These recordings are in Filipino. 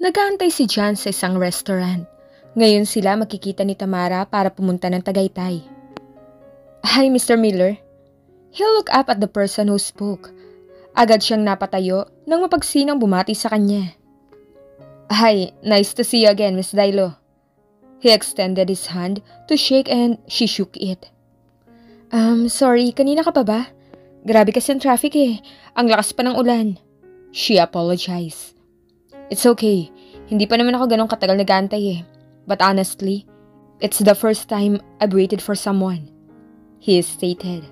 Nag-aantay si John sa isang restaurant. Ngayon sila makikita ni Tamara para pumunta ng Tagaytay. Hi, Mr. Miller. He looked up at the person who spoke. Agad siyang napatayo nang mapagsinang bumati sa kanya. Hi, nice to see you again, Miss Dailo. He extended his hand to shake and she shook it. Sorry, kanina ka pa ba? Grabe kasi ang traffic eh. Ang lakas pa ng ulan. She apologized. It's okay. Hindi pa naman ako ganong katagal nag-aantay eh. But honestly, it's the first time I've waited for someone. He stated.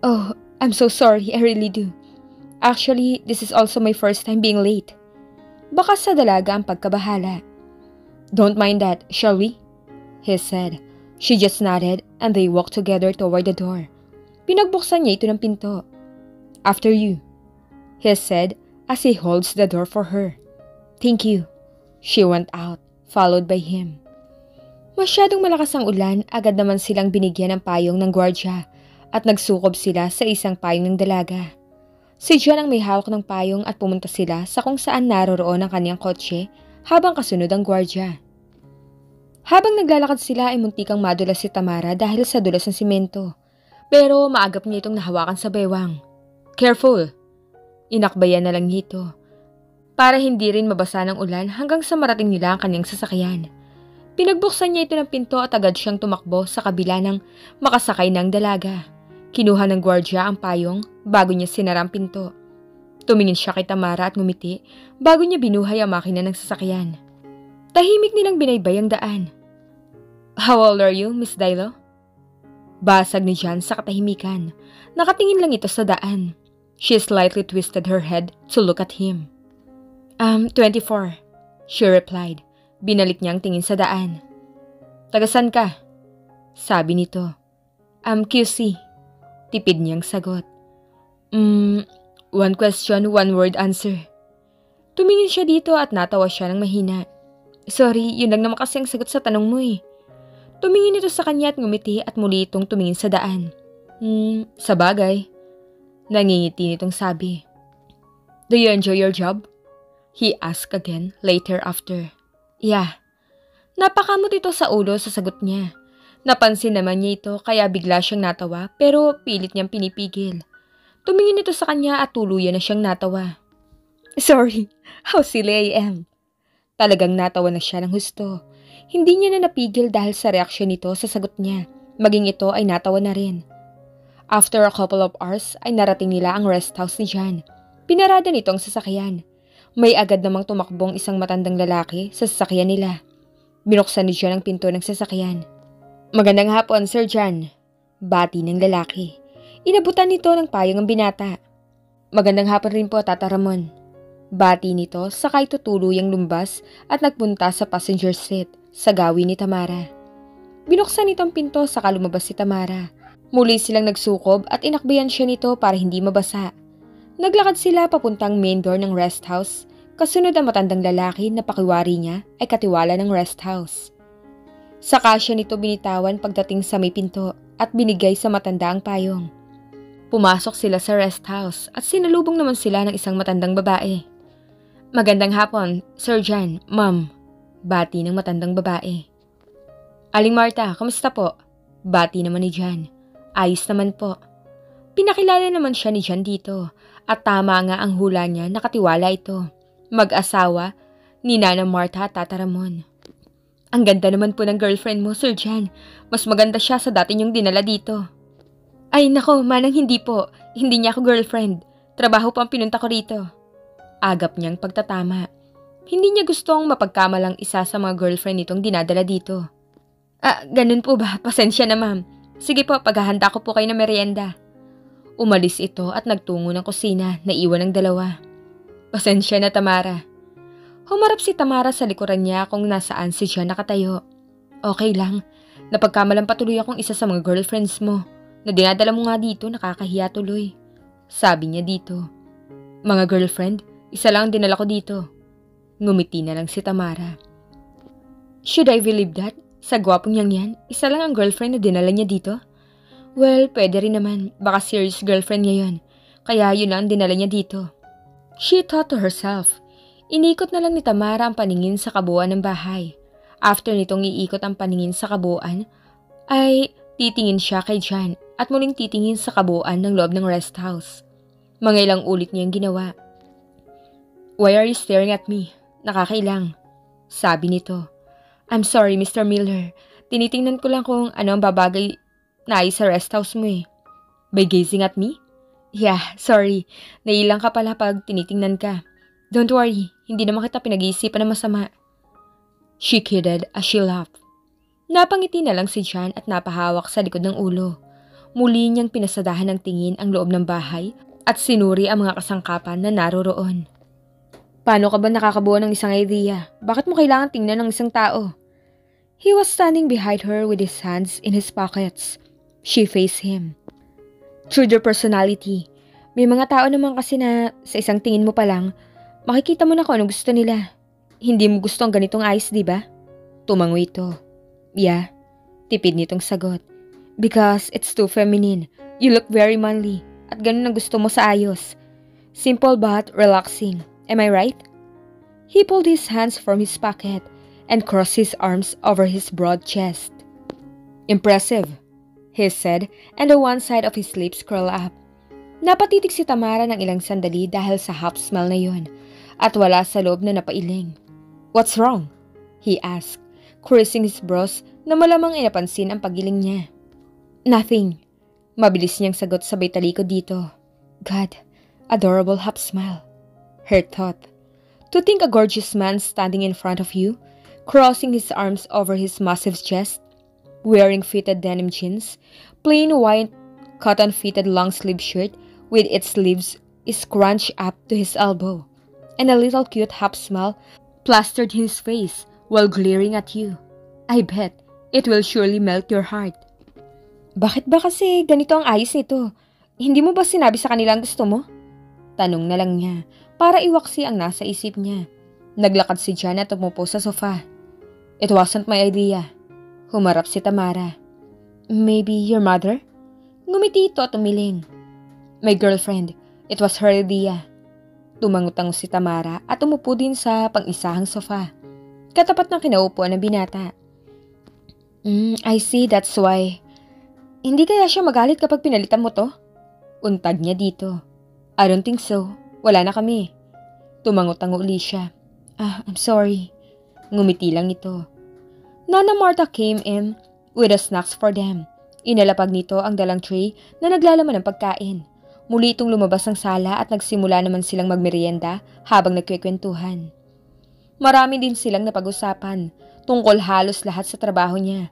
Oh, I'm so sorry. I really do. Actually, this is also my first time being late. Baka sa dalaga ang pagkabahala. Don't mind that, shall we? He said. She just nodded and they walked together toward the door. Pinagbuksan niya ito ng pinto. After you, he said as he holds the door for her. Thank you. She went out, followed by him. Masyadong malakas ang ulan, agad naman silang binigyan ng payong ng gwardya at nagsukob sila sa isang payong ng dalaga. Si John ang may hawak ng payong at pumunta sila sa kung saan naroroon ang kanyang kotse habang kasunod ang gwardya. Habang naglalakad sila ay muntikang madulas si Tamara dahil sa dulas ng simento. Pero maagap niya itong nahawakan sa bewang. Careful! Inakbayan na lang nito. Para hindi rin mabasa ng ulan hanggang sa marating nila ang kanyang sasakyan. Pinagbuksan niya ito ng pinto at agad siyang tumakbo sa kabila ng makasakay ng dalaga. Kinuha ng gwardya ang payong bago niya sinara ang pinto. Tumingin siya kay Tamara at ngumiti bago niya binuhay ang makina ng sasakyan. Tahimik nilang binaybay ang daan. How old are you, Miss Dailo? Basag ni John sa katahimikan. Nakatingin lang ito sa daan. She slightly twisted her head to look at him. 24, she replied. Binalik niyang tingin sa daan. Tagasan ka? Sabi nito. QC. Tipid niyang sagot. One question, one word answer. Tumingin siya dito at natawa siya ng mahina. Sorry, yun lang naman kasi ang sagot sa tanong mo eh. Tumingin ito sa kanya at ngumiti at muli itong tumingin sa daan. Sa bagay. Nangingiti nitong sabi. Do you enjoy your job? He asked again later after. Yeah. Napakamot ito sa ulo sa sagot niya. Napansin naman niya ito kaya bigla siyang natawa pero pilit niyang pinipigil. Tumingin ito sa kanya at tuluyan na siyang natawa. Sorry, how silly I am. Talagang natawa na siya ng husto. Hindi niya na napigil dahil sa reaksyon nito sa sagot niya. Maging ito ay natawa na rin. After a couple of hours ay narating nila ang rest house ni John. Pinarada nito ang sasakyan. May agad namang tumakbong isang matandang lalaki sa sasakyan nila. Binuksan ni John ang pinto ng sasakyan. Magandang hapon, Sir John. Bati ng lalaki. Inabutan nito ng payong ang binata. Magandang hapon rin po, Tata Ramon. Bati nito sakay tutuluyang lumbas at nagpunta sa passenger seat sa gawi ni Tamara. Binuksan nito ang pinto saka lumabas si Tamara. Muli silang nagsukob at inakbayan siya nito para hindi mabasa. Naglakad sila papuntang main door ng rest house. Kasunod ang matandang lalaki na pakiwari niya ay katiwala ng rest house. Saka siya nito binitawan pagdating sa may pinto at binigay sa matanda ang payong. Pumasok sila sa rest house at sinalubong naman sila ng isang matandang babae. Magandang hapon, Sir John, Ma'am. Bati ng matandang babae. Aling Marta, kamusta po? Bati naman ni John. Ayos naman po. Pinakilala naman siya ni John dito at tama nga ang hula niya, nakatiwala ito. Mag-asawa ni Nana Marta at Tata Ramon. Ang ganda naman po ng girlfriend mo, Sir John. Mas maganda siya sa dati niyong dinala dito. Ay nako, manang hindi po. Hindi niya ako girlfriend. Trabaho po ang pinunta ko rito. Agap niyang pagtatama. Hindi niya gustong mapagkamalang isa sa mga girlfriend nitong dinadala dito. Ganun po ba? Pasensya na ma'am. Sige po, paghahanda ko po kayo ng merienda. Umalis ito at nagtungo ng kusina na iwan ng dalawa. Pasensya na, Tamara. Humarap si Tamara sa likuran niya kung nasaan si John nakatayo. Okay lang. Napagkamalang patuloy akong isa sa mga girlfriends mo. Na dinadala mo nga dito, nakakahiya tuloy. Sabi niya dito. Mga girlfriend, isa lang ang dinala ko dito. Ngumiti na lang si Tamara. Should I believe that? Sa gwapong niyang yan, isa lang ang girlfriend na dinala niya dito? Well, pwede rin naman. Baka serious girlfriend niya yun. Kaya yun lang ang dinala niya dito. She thought to herself. Inikot na lang ni Tamara ang paningin sa kabuuan ng bahay. After nitong iikot ang paningin sa kabuuan, ay titingin siya kay John at muling titingin sa kabuuan ng loob ng rest house. Mga ilang ulit niyang ginawa. "Why are you staring at me? Nakakailang," sabi nito. "I'm sorry, Mr. Miller. Tinitingnan ko lang kung ano ang babagay na ayos sa rest house mo eh." "By gazing at me?" "Yeah, sorry. Nailang ka pala pag tinitingnan ka. Don't worry, hindi naman kita pinag-iisipan na masama." She kidded as she laughed. Napangiti na lang si John at napahawak sa likod ng ulo. Muli niyang pinasadahan ng tingin ang loob ng bahay at sinuri ang mga kasangkapan na naroroon. "Paano ka ba nakakabuo ng isang idea? Bakit mo kailangan tingnan ng isang tao?" He was standing behind her with his hands in his pockets. She faced him. "Through their personality. May mga tao naman kasi na sa isang tingin mo pa lang, makikita mo na kung ano gusto nila. Hindi mo gusto ang ganitong ayos, di ba?" Tumango ito. "Yeah," tipid nitong sagot. "Because it's too feminine. You look very manly. At ganun ang gusto mo sa ayos. Simple but relaxing. Am I right?" He pulled his hands from his pocket and crossed his arms over his broad chest. "Impressive," he said, and the one side of his lips curled up. Napatitig si Tamara ng ilang sandali dahil sa half smile na yun, at wala sa loob na napailing. "What's wrong?" he asked, creasing his brows na malamang inapansin ang paggiling niya. "Nothing." Mabilis niyang sagot sabay talikod dito. God, adorable half smile. Her thought. To think a gorgeous man standing in front of you, crossing his arms over his massive chest, wearing fitted denim jeans, plain white cotton-fitted long-sleeve shirt with its sleeves scrunched up to his elbow, and a little cute half smile plastered his face while glaring at you. I bet it will surely melt your heart. "Bakit ba kasi ganito ang ayos nito? Hindi mo ba sinabi sa kanila ang gusto mo?" Tanong na lang niya para iwaksi ang nasa isip niya. Naglakad si John at umupo sa sofa. "It wasn't my idea." Humarap si Tamara. "Maybe your mother?" Ngumiti ito at umiling. "My girlfriend. It was her idea." Tumangutango si Tamara at umupo din sa pang-isahang sofa, katapat ng kinaupuan ng binata. I see, that's why. Hindi kaya siya magalit kapag pinalitan mo to?" Untag niya dito. "I don't think so. Wala na kami." Tumango-tango uli siya. I'm sorry." Ngumiti lang ito. Nana Martha came in with the snacks for them. Inalapag nito ang dalang tray na naglalaman ng pagkain. Muli itong lumabas ng sala at nagsimula naman silang magmerienda habang nagkwekwentuhan. Marami din silang napag-usapan, tungkol halos lahat sa trabaho niya.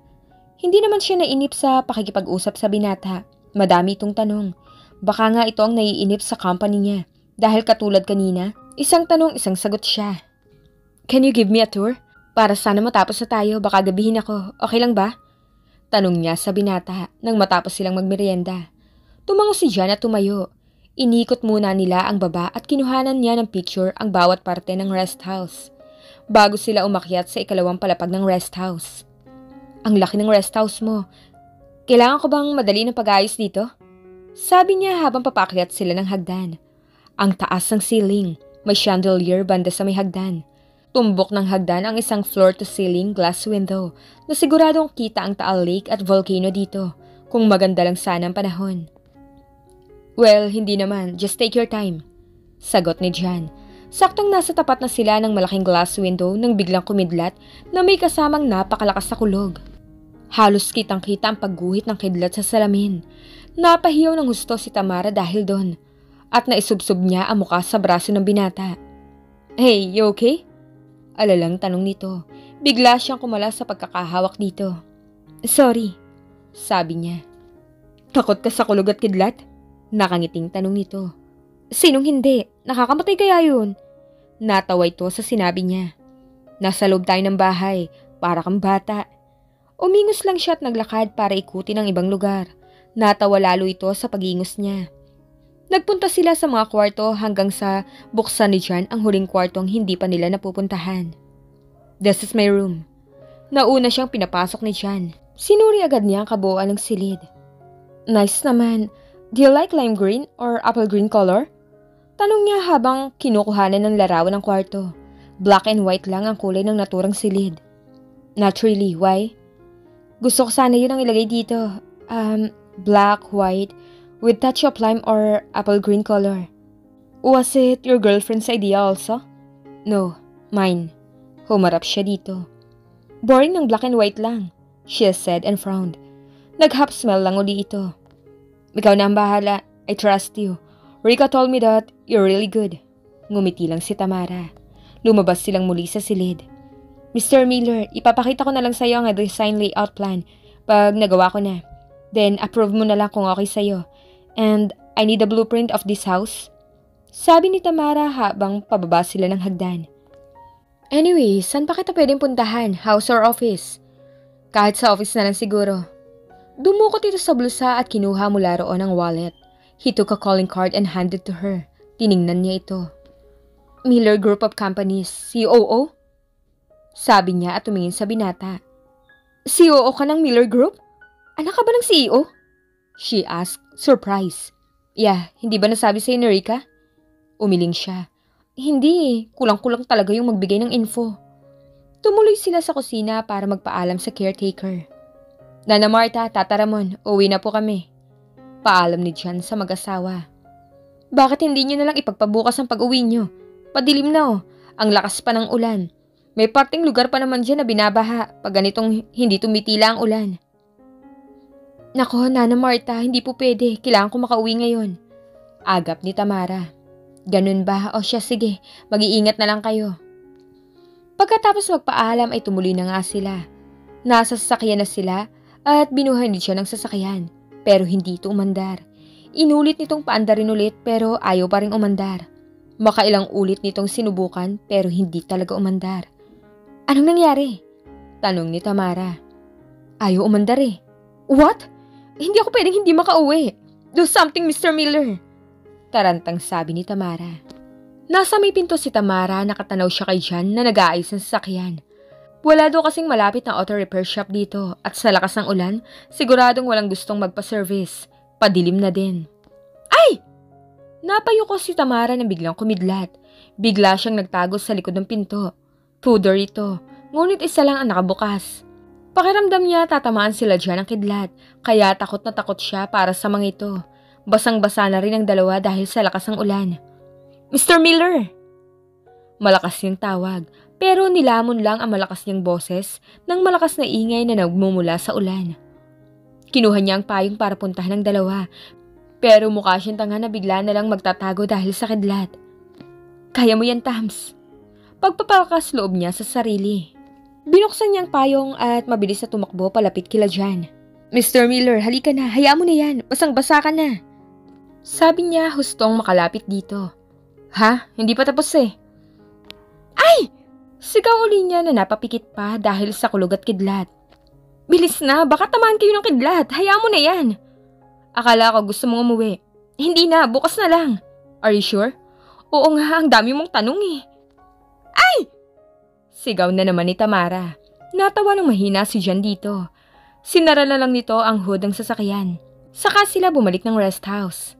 Hindi naman siya nainip sa pakikipag-usap sa binata. Madami itong tanong. Baka nga ito ang naiinip sa company niya. Dahil katulad kanina, isang tanong isang sagot siya. "Can you give me a tour? Para sana matapos na tayo, baka gabihin ako. Okay lang ba?" Tanong niya sa binata nang matapos silang magmerienda. Tumango si John at tumayo. Inikot muna nila ang baba at kinuhanan niya ng picture ang bawat parte ng rest house, bago sila umakyat sa ikalawang palapag ng rest house. "Ang laki ng rest house mo. Kailangan ko bang madali ng pag-ayos dito?" Sabi niya habang papakyat sila ng hagdan. Ang taas ng ceiling, may chandelier banda sa may hagdan. Tumbok ng hagdan ang isang floor-to-ceiling glass window na siguradong kita ang Taal Lake at volcano dito, kung maganda lang sana ang panahon. "Well, hindi naman. Just take your time," sagot ni John. Saktong nasa tapat na sila ng malaking glass window nang biglang kumidlat na may kasamang napakalakas na kulog. Halos kitang-kita ang pagguhit ng kidlat sa salamin. Napahiyaw ng husto si Tamara dahil doon, at naisubsob niya ang muka sa braso ng binata. "Hey, you okay?" Alalang tanong nito. Bigla siyang kumala sa pagkakahawak dito. "Sorry," sabi niya. "Takot ka sa kulog at kidlat?" Nakangiting tanong nito. "Sinong hindi? Nakakamatay kaya yun?" Natawa ito sa sinabi niya. "Nasa loob tayo ng bahay, para kang bata." Umingos lang siya at naglakad para ikutin ang ibang lugar. Natawa lalo ito sa pag-ingos niya. Nagpunta sila sa mga kwarto hanggang sa buksan ni John ang huling kwartong hindi pa nila napupuntahan. "This is my room." Nauna siyang pinapasok ni John. Sinuri agad niya ang kabuuan ng silid. "Nice naman. Do you like lime green or apple green color?" Tanong niya habang kinukuhanan ng larawan ng kwarto. Black and white lang ang kulay ng naturang silid. Naturally, why? Gusto ko sana yun ang ilagay dito. Black, white, with touch of lime or apple green color. Was it your girlfriend's idea also? No, mine. Humarap siya dito. Boring ng black and white lang, she said and frowned. Nag-half smell lang uli ito. Ikaw na ang bahala. I trust you. Rika told me that you're really good. Ngumiti lang si Tamara. Lumabas silang muli sa silid. Mr. Miller, ipapakita ko na lang sa'yo ang design layout plan pag nagawa ko na. Then approve mo na lang kung okay sa'yo. And I need a blueprint of this house. Sabi ni Tamara habang pababa sila ng hagdan. Anyway, saan pa kita pwedeng puntahan? House or office? Kahit sa office na lang siguro. Dumukot ito sa bulsa at kinuha mula roon ang wallet. He took a calling card and handed to her. Tiningnan niya ito. Miller Group of Companies, COO? Sabi niya at tumingin sa binata. COO ka ng Miller Group? Anak ka ba ng CEO? She asked, surprised. Yeah, hindi ba nasabi sa'yo ni Rika? Umiling siya. Hindi, kulang-kulang talaga yung magbigay ng info. Tumuloy sila sa kusina para magpaalam sa caretaker. Nana Marta, Tata Ramon, uwi na po kami. Paalam ni John sa mag-asawa. Bakit hindi niyo na lang ipagpabukas ang pag-uwi niyo? Padilim na oh, ang lakas pa ng ulan. May parting lugar pa naman dyan na binabaha pag ganitong hindi tumitila ang ulan. Nako, Nana Marta, hindi po pwede. Kailangan ko makauwi ngayon. Agap ni Tamara. Ganun ba? O siya, sige. Mag-iingat na lang kayo. Pagkatapos magpaalam ay tumuloy na nga sila. Nasa sasakyan na sila at binuhay din siya ng sasakyan. Pero hindi ito umandar. Inulit nitong paandarin ulit pero ayaw pa rin umandar. Makailang ulit nitong sinubukan pero hindi talaga umandar. Anong nangyari? Tanong ni Tamara. Ayaw umandar eh. What? Hindi ako pwedeng hindi makauwi. Do something, Mr. Miller. Tarantang sabi ni Tamara. Nasa may pinto si Tamara, nakatanaw siya kay John na nag-aayos ng sasakyan. Wala daw kasing malapit na auto repair shop dito at sa lakas ng ulan, siguradong walang gustong magpa-service. Padilim na din. Ay! Napayuko si Tamara na biglang kumidlat. Bigla siyang nagtago sa likod ng pinto. Tudor ito, ngunit isa lang ang nakabukas. Pakiramdam niya tatamaan sila dyan ng kidlat, kaya takot na takot siya para sa mga ito. Basang-basa na rin ang dalawa dahil sa lakas ng ulan. Mr. Miller! Malakas niyang tawag, pero nilamon lang ang malakas niyang boses ng malakas na ingay na nagmumula sa ulan. Kinuha niya ang payong para puntahan ng dalawa, pero mukha siyang tanga na bigla na lang magtatago dahil sa kidlat. Kaya mo yan, Tams. Pagpapalakas loob niya sa sarili. Binuksan niya ang payong at mabilis na tumakbo palapit kila Jan. Mr. Miller, halika na, hayaan mo na yan, basang-basa ka na. Sabi niya hustong makalapit dito. Ha? Hindi pa tapos eh. Ay! Sigaw uli niya na napapikit pa dahil sa kulog at kidlat. Bilis na, baka tamaan kayo ng kidlat, hayaan mo na yan. Akala ko gusto mong umuwi. Hindi na, bukas na lang. Are you sure? Oo nga, ang dami mong tanong eh. Ay! Sigaw na naman ni Tamara. Natawa ng mahina si Jan dito. Sinara na lang nito ang hood ng sasakyan. Saka sila bumalik ng rest house.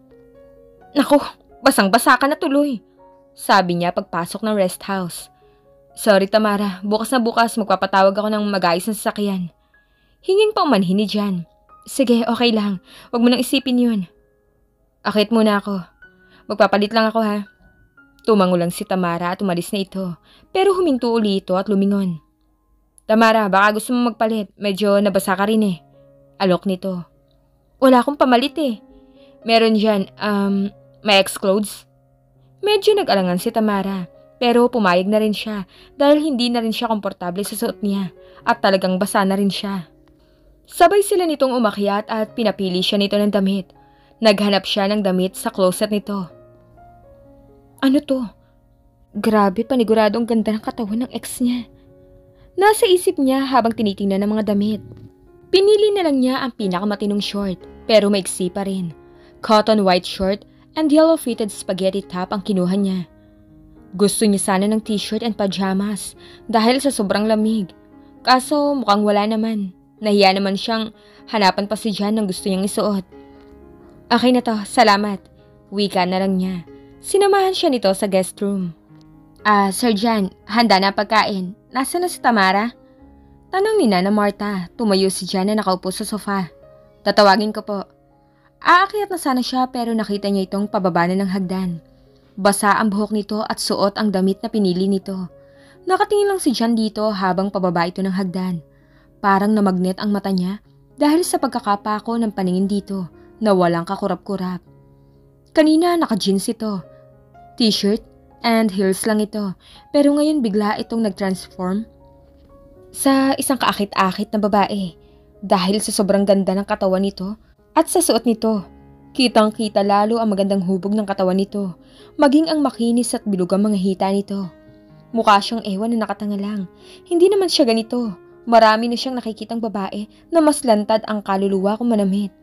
Naku, basang-basa ka na tuloy. Sabi niya pagpasok ng rest house. Sorry Tamara, bukas na bukas magpapatawag ako ng mag-ayos ng sasakyan. Hinging pa umanhin ni Jan. Sige, okay lang. Huwag mo nang isipin yun. Akit muna ako. Magpapalit lang ako ha. Tumango lang si Tamara at umalis na ito. Pero huminto uli ito at lumingon. Tamara, baka gusto mo magpalit. Medyo nabasa ka rin eh. Alok nito. Wala akong pamalit eh. Meron dyan, may ex-clothes. Medyo nag-alangan si Tamara. Pero pumayag na rin siya dahil hindi na rin siya komportable sa suot niya. At talagang basa na rin siya. Sabay sila nitong umakyat at pinapili siya nito ng damit. Naghanap siya ng damit sa closet nito. Ano to? Grabe, paniguradong ganda ng katawan ng ex niya. Nasa isip niya habang tinitingnan ng mga damit. Pinili na lang niya ang pinakamatinong short, pero maiksi pa rin. Cotton white short and yellow fitted spaghetti top ang kinuha niya. Gusto niya sana ng t-shirt and pajamas dahil sa sobrang lamig. Kaso mukhang wala naman. Nahiya naman siyang hanapan pa si Jan ng gusto niyang isuot. Okay na to, salamat. Wika na lang niya. Sinamahan siya nito sa guest room. Sir Jan, handa na ang pagkain. Nasaan na si Tamara? Tanong ni Nana Marta. Tumayo si Jan na nakaupo sa sofa. Tatawagin ko po. Aakyat na sana siya pero nakita niya itong pababa na ng hagdan. Basa ang buhok nito at suot ang damit na pinili nito. Nakatingin lang si Jan dito habang pababa ito ng hagdan. Parang namagnet ang mata niya dahil sa pagkakapako ng paningin dito na walang kakurap-kurap. Kanina naka-jeans ito, t-shirt and heels lang ito pero ngayon bigla itong nag-transform sa isang kaakit-akit na babae dahil sa sobrang ganda ng katawan nito at sa suot nito. Kitang-kita lalo ang magandang hubog ng katawan nito, maging ang makinis at bilog ang mga hita nito. Mukha siyang ewan na nakatanga lang. Hindi naman siya ganito. Marami na siyang nakikitang babae na mas lantad ang kaluluwa kung manamit.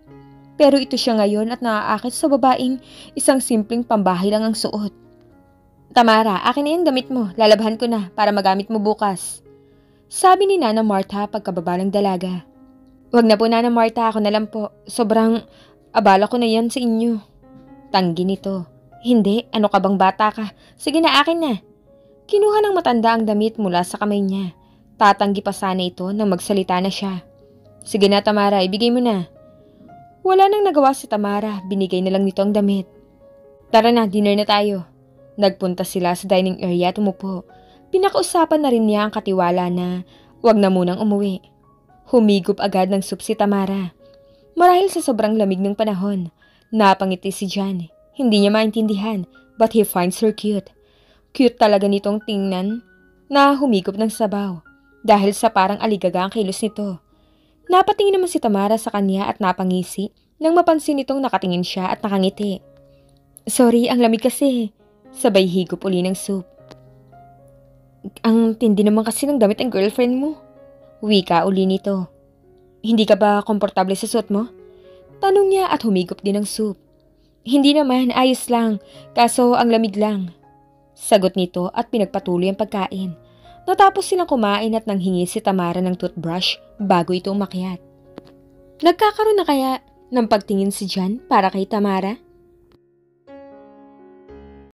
Pero ito siya ngayon at naaakit sa babaeng isang simpleng pambahay lang ang suot. Tamara, akin na yung damit mo. Lalabhan ko na para magamit mo bukas. Sabi ni Nana Marta pagkababa ng dalaga. Wag na po Nana Marta, ako na lang po. Sobrang abala ko na yan sa inyo. Tanggi nito. Hindi, ano ka bang bata ka? Sige na, akin na. Kinuha ng matanda ang damit mula sa kamay niya. Tatanggi pa sana ito nang magsalita na siya. Sige na Tamara, ibigay mo na. Wala nang nagawa si Tamara, binigay na lang nito ang damit. Tara na, dinner na tayo. Nagpunta sila sa dining area at umupo. Pinakausapan na rin niya ang katiwala na wag na munang umuwi. Humigop agad ng soup si Tamara. Marahil sa sobrang lamig ng panahon, napangiti si Jan. Hindi niya maintindihan, but he finds her cute. Cute talaga nitong tingnan na humigop ng sabaw dahil sa parang aligaga ang kilos nito. Napatingin naman si Tamara sa kanya at napangisi nang mapansin nitong nakatingin siya at nakangiti. Sorry, ang lamig kasi. Sabay higop uli ng soup. Ang tindi naman kasi ng damit ng girlfriend mo. Wika uli nito. Hindi ka ba komportable sa suot mo? Tanong niya at humigop din ng soup. Hindi naman, ayos lang. Kaso ang lamig lang. Sagot nito at pinagpatuloy ang pagkain. Natapos silang kumain at nanghingi si Tamara ng toothbrush bago ito umakyat. Nagkakaroon na kaya ng pagtingin si Jan para kay Tamara?